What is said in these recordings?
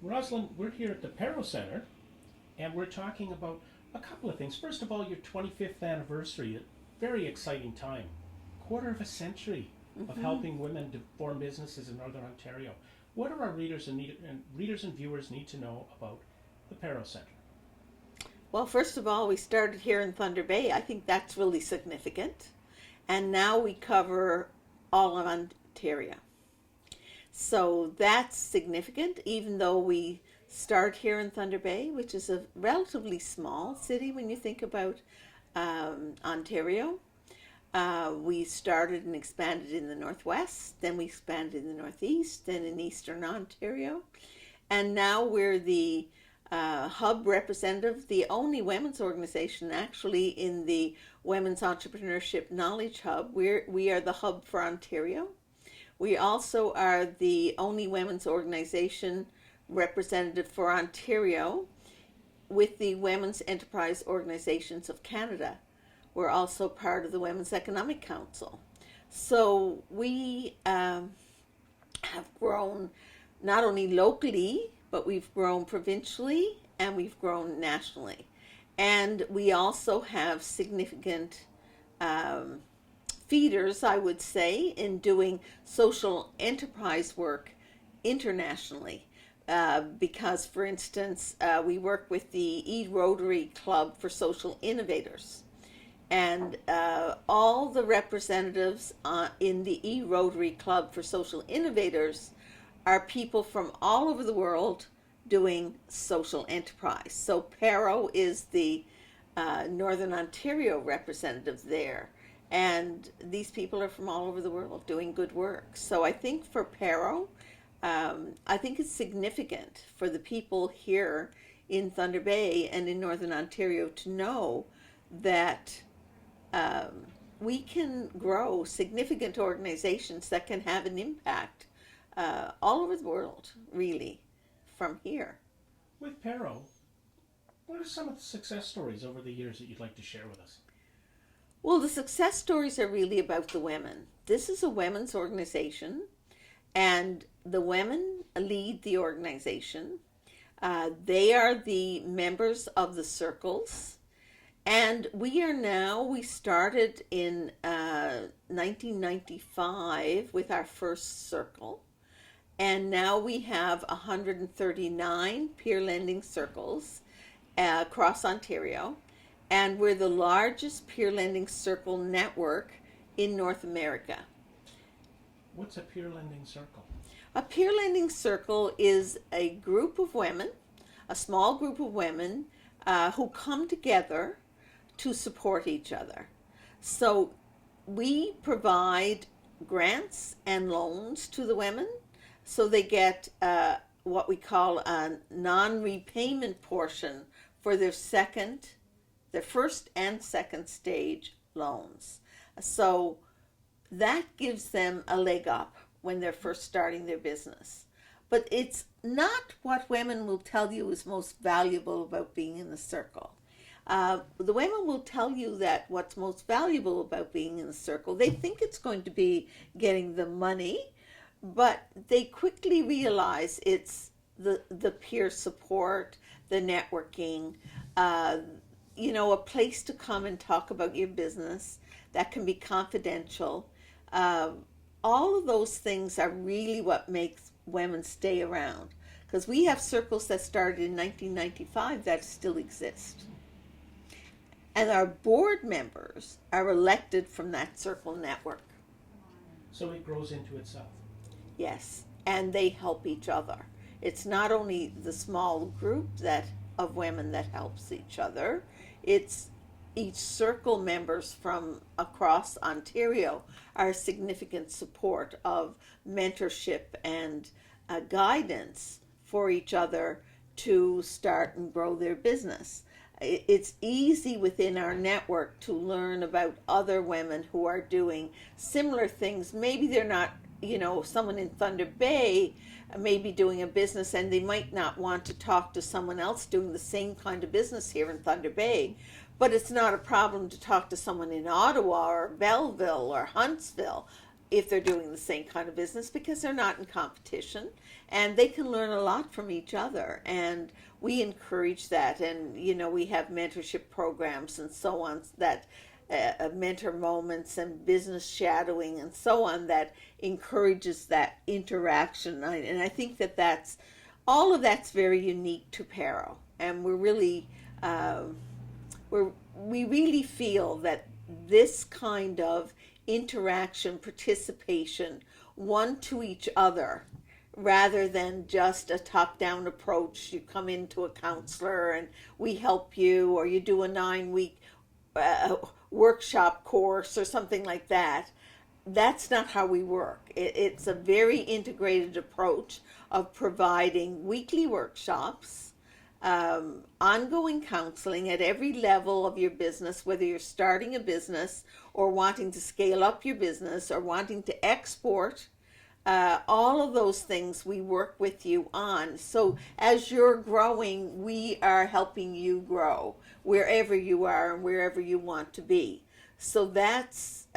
Rosalind, we're here at the PARO Centre, and we're talking about a couple of things. First of all, your 25th anniversary, a very exciting time. Quarter of a century of helping women to form businesses in Northern Ontario. What do our readers and viewers need to know about the PARO Centre? Well, first of all, we started here in Thunder Bay. I think that's really significant. And now we cover all of Ontario. So that's significant, even though we start here in Thunder Bay, which is a relatively small city when you think about Ontario. We started and expanded in the Northwest, then we expanded in the Northeast, then in Eastern Ontario. And now we're the hub representative, the only women's organization actually in the Women's Entrepreneurship Knowledge Hub. We are the hub for Ontario. We also are the only women's organization representative for Ontario with the Women's Enterprise Organizations of Canada. We're also part of the Women's Economic Council. So we have grown not only locally, but we've grown provincially and we've grown nationally. And we also have significant feeders, I would say, in doing social enterprise work internationally. Because, for instance, we work with the E-Rotary Club for Social Innovators. And all the representatives in the E-Rotary Club for Social Innovators are people from all over the world doing social enterprise. So PARO is the Northern Ontario representative there. And these people are from all over the world doing good work. So I think for PARO, I think it's significant for the people here in Thunder Bay and in Northern Ontario to know that we can grow significant organizations that can have an impact all over the world, really, from here. With PARO, what are some of the success stories over the years that you'd like to share with us? Well, the success stories are really about the women. This is a women's organization, and the women lead the organization. They are the members of the circles. And we started in 1995 with our first circle. And now we have 139 peer lending circles across Ontario. And we're the largest peer lending circle network in North America. What's a peer lending circle? A peer lending circle is a group of women, a small group of women who come together to support each other. So we provide grants and loans to the women, so they get what we call a non-repayment portion for their first and second stage loans. So that gives them a leg up when they're first starting their business. But it's not what women will tell you is most valuable about being in the circle. The women will tell you that what's most valuable about being in the circle, they think it's going to be getting the money, but they quickly realize it's the peer support, the networking, a place to come and talk about your business that can be confidential. All of those things are really what makes women stay around, because we have circles that started in 1995 that still exist. And our board members are elected from that circle network. So it grows into itself. Yes, and they help each other. It's not only the small group of women that helps each other, it's each circle members from across Ontario are significant support of mentorship and guidance for each other to start and grow their business. It's easy within our network to learn about other women who are doing similar things. Maybe they're not, someone in Thunder Bay may be doing a business and they might not want to talk to someone else doing the same kind of business here in Thunder Bay. But it's not a problem to talk to someone in Ottawa or Belleville or Huntsville. if they're doing the same kind of business, because they're not in competition and they can learn a lot from each other. And we encourage that. And, we have mentorship programs and so on that mentor moments and business shadowing and so on that encourages that interaction. And I think that's all of that's very unique to PARO. And we're really, we really feel that this kind of interaction, participation, one to each other, rather than just a top-down approach. You come into a counselor and we help you, or you do a 9-week workshop course or something like that. That's not how we work. It's a very integrated approach of providing weekly workshops, ongoing counseling at every level of your business, whether you're starting a business or wanting to scale up your business or wanting to export. All of those things we work with you on. So as you're growing, we are helping you grow wherever you are and wherever you want to be. So that's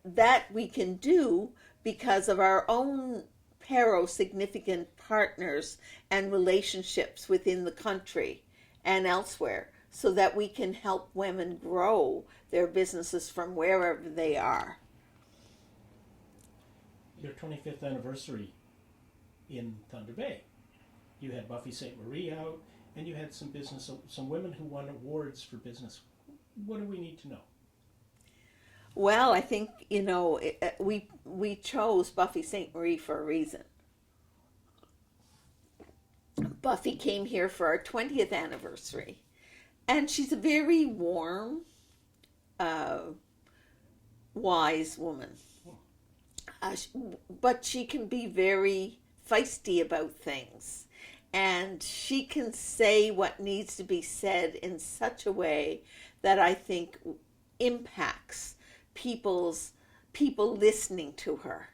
that we can do because of our own PARO significant partners and relationships within the country and elsewhere, so that we can help women grow their businesses from wherever they are. Your 25th anniversary in Thunder Bay, you had Buffy St. Marie out, and you had some women who won awards for business. What do we need to know? Well, I think, we chose Buffy St. Marie for a reason. Buffy came here for our 20th anniversary, and she's a very warm, wise woman. But she can be very feisty about things, and she can say what needs to be said in such a way that I think impacts people listening to her.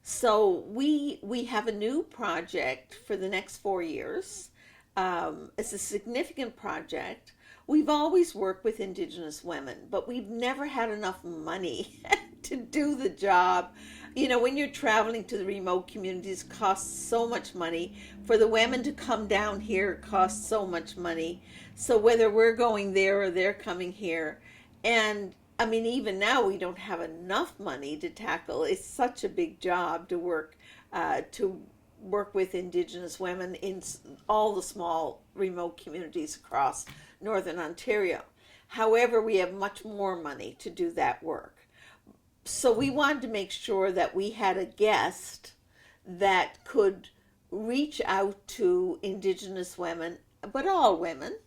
So we have a new project for the next 4 years. It's a significant project. We've always worked with Indigenous women, but we've never had enough money to do the job. When you're traveling to the remote communities, it costs so much money. For the women to come down here, it costs so much money. So whether we're going there or they're coming here, and even now we don't have enough money to tackle. It's such a big job to work with Indigenous women in all the small remote communities across Northern Ontario. However, we have much more money to do that work. So we wanted to make sure that we had a guest that could reach out to Indigenous women, but all women,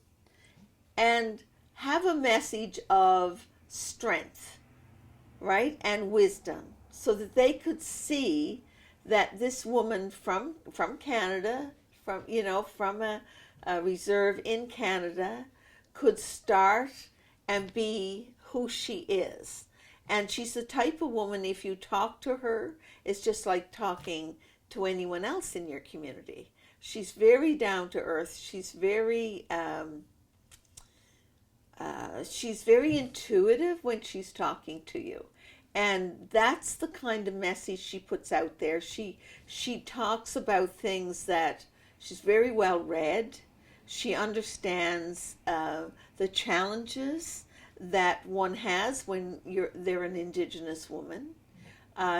and have a message of strength, right, and wisdom, so that they could see that this woman from Canada, from a reserve in Canada, could start and be who she is. And she's the type of woman, if you talk to her, it's just like talking to anyone else in your community. She's very down to earth. She's very intuitive when she's talking to you. And that's the kind of message she puts out there. She talks about things that she's very well read. She understands the challenges that one has when they're an Indigenous woman.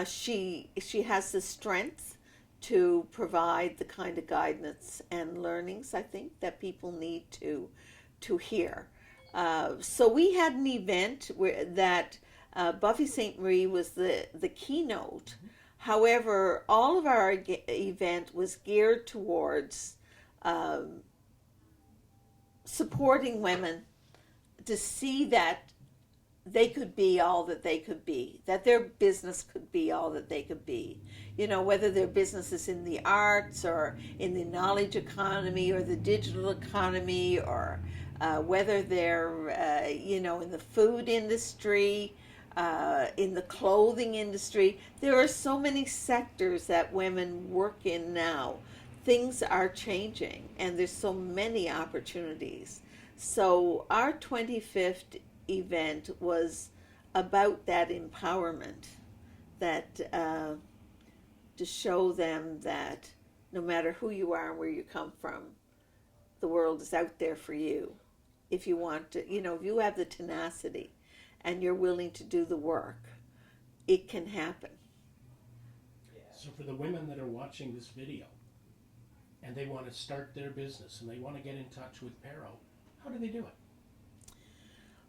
She has the strength to provide the kind of guidance and learnings, I think, that people need to hear. So we had an event that Buffy St. Marie was the keynote. However, all of our event was geared towards supporting women to see that they could be all that they could be, that their business could be all that they could be. Whether their business is in the arts or in the knowledge economy or the digital economy, or whether they're, in the food industry, in the clothing industry. There are so many sectors that women work in now. Things are changing, and there's so many opportunities. So our 25th event was about that empowerment, to show them that no matter who you are and where you come from, the world is out there for you. If you want to, if you have the tenacity and you're willing to do the work, it can happen. So for the women that are watching this video and they want to start their business and they want to get in touch with PARO, how do they do it?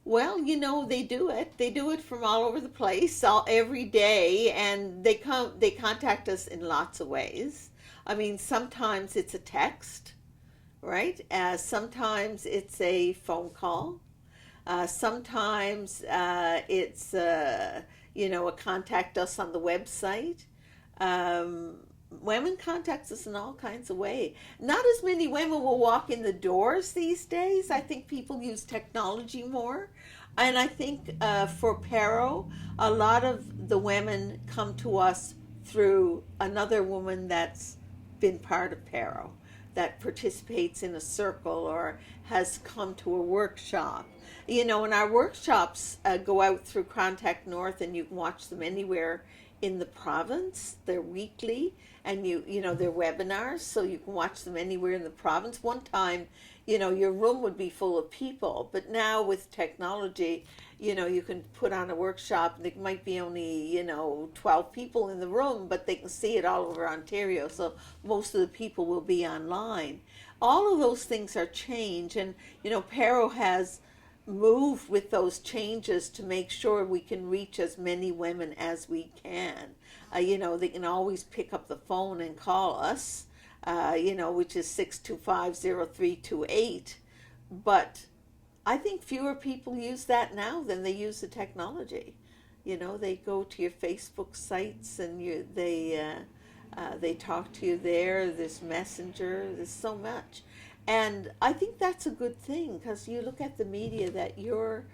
Well, they do it. They do it from all over the place, every day, and they contact us in lots of ways. I mean, sometimes it's a text, right? Sometimes it's a phone call. Sometimes it's a contact us on the website. Women contact us in all kinds of ways. Not as many women will walk in the doors these days. I think people use technology more. And I think for PARO, a lot of the women come to us through another woman that's been part of PARO, that participates in a circle or has come to a workshop. And our workshops go out through Contact North, and you can watch them anywhere in the province. They're weekly, and they're webinars, so you can watch them anywhere in the province. One time, your room would be full of people, but now with technology, you can put on a workshop, and there might be only 12 people in the room, but they can see it all over Ontario, so most of the people will be online. All of those things are change, and PARO has move with those changes to make sure we can reach as many women as we can. They can always pick up the phone and call us, which is 625-0328. But I think fewer people use that now than they use the technology. They go to your Facebook sites and they talk to you there. There's Messenger. There's so much. And I think that's a good thing, because you look at the media that your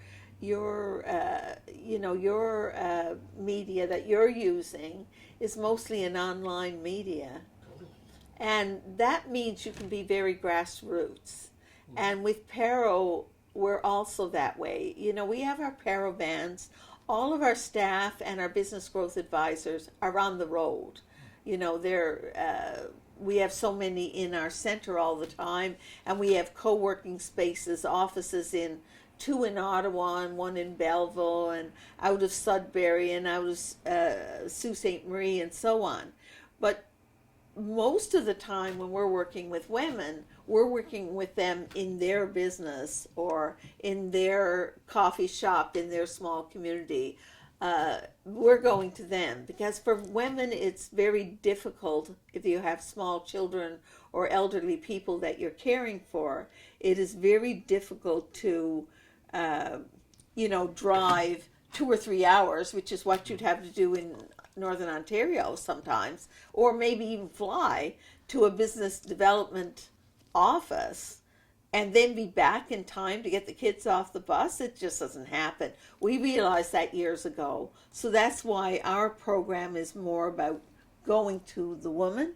media that you're using is mostly an online media. And that means you can be very grassroots. And with PARO, we're also that way. We have our PARO vans. All of our staff and our business growth advisors are on the road. We have so many in our center all the time, and we have co-working spaces, offices two in Ottawa and one in Belleville and out of Sudbury and out of Sault Ste. Marie and so on. But most of the time when we're working with women, we're working with them in their business or in their coffee shop, in their small community. We're going to them, because for women it's very difficult if you have small children or elderly people that you're caring for. It is very difficult to drive 2 or 3 hours, which is what you'd have to do in Northern Ontario sometimes, or maybe even fly to a business development office and then be back in time to get the kids off the bus. It just doesn't happen. We realized that years ago. So that's why our program is more about going to the woman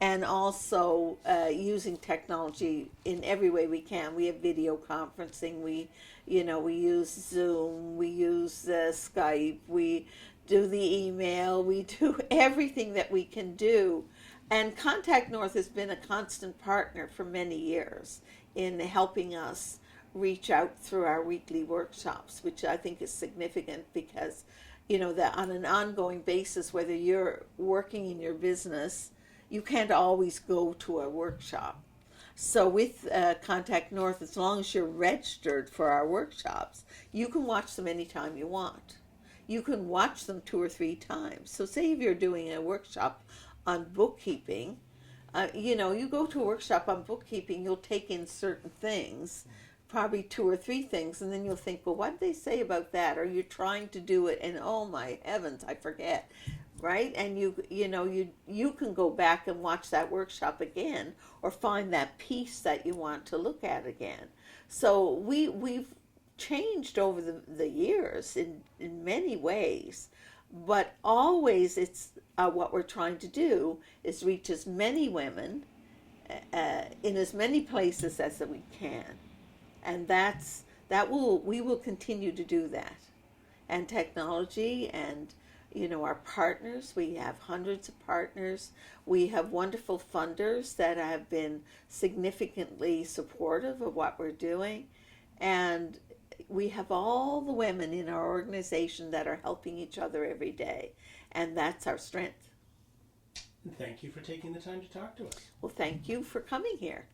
and also using technology in every way we can. We have video conferencing. We use Zoom. We use Skype. We do the email. We do everything that we can do. And Contact North has been a constant partner for many years in helping us reach out through our weekly workshops, which I think is significant because, that on an ongoing basis, whether you're working in your business, you can't always go to a workshop. So with Contact North, as long as you're registered for our workshops, you can watch them anytime you want. You can watch them 2 or 3 times. So say if you're doing a workshop on bookkeeping, you go to a workshop on bookkeeping, you'll take in certain things, probably 2 or 3 things, and then you'll think, well, what did they say about that? Or you're trying to do it, and oh my heavens, I forget, right? And you can go back and watch that workshop again, or find that piece that you want to look at again. So we've changed over the years in many ways. But always it's what we're trying to do is reach as many women in as many places as we can. And we will continue to do that. And technology and, our partners. We have hundreds of partners. We have wonderful funders that have been significantly supportive of what we're doing. And we have all the women in our organization that are helping each other every day. And that's our strength. And thank you for taking the time to talk to us. Well, thank you for coming here.